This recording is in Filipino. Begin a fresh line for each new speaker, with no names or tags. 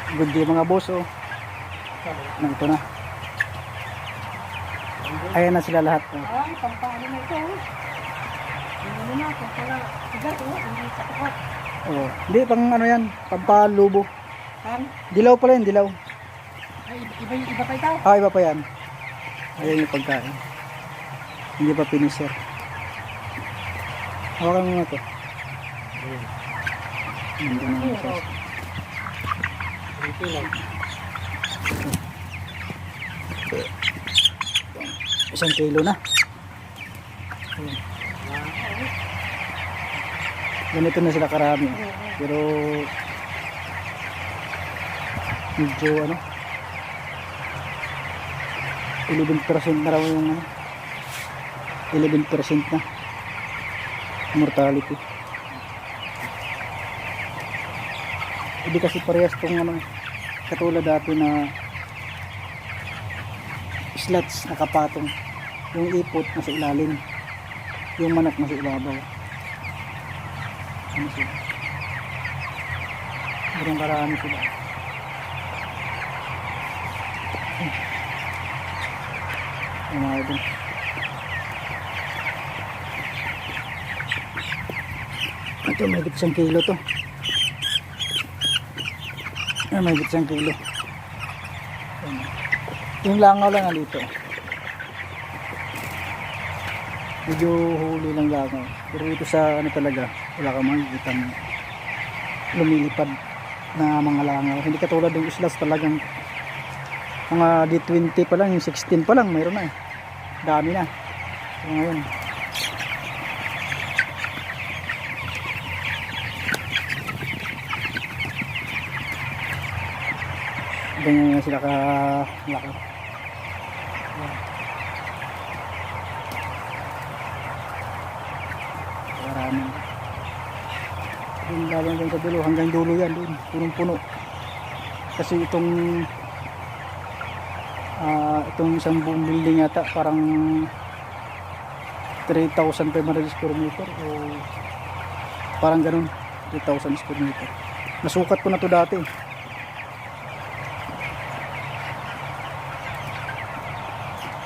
Good day mga boss, oh. Ito na. Ayan na sila lahat. Oh.
Ay, pampaano na ito. Ano na, pampala. Sigat, hindi sapat.
Oh. Hindi, pang ano yan, pampalubo.
Kan?
Dilaw pala yun, dilaw.
Ay, iba pa ito.
Ah, iba pa yan. Ayan yung pagkain. Hindi pa finisher. Hawakan mo na ito. Hindi na yung sauce. Isang kilo na. Ganito na sila karami. Pero medyo ano 11% na raw yung ano 11% na mortality. Hindi kasi parehas tong ano katulad dati na slots nakapatong, yung ipot nasa ilalim, yung manok nasa ibabaw. Ano sila? Merong karami sila. Yung mga ito. Ito may higit 1 kilo to. May higit 1 kilo. Yung langaw lang nalito. Medyo huli lang langaw. Pero ito sa ano talaga, wala ka makikita lumilipad na mga langaw. Hindi katulad ng islas talagang mga D20 pa lang, yung 16 pa lang mayroon na eh. Dami na. So ngayon ganyan na sila kalaki. Marami. Yung laban dyan sa dulo, hanggang dulo yan doon, punong-puno. Kasi itong isang buong building yata parang 3,500 square meter o parang ganun, 3,000 square meter. Nasukat ko na to dati.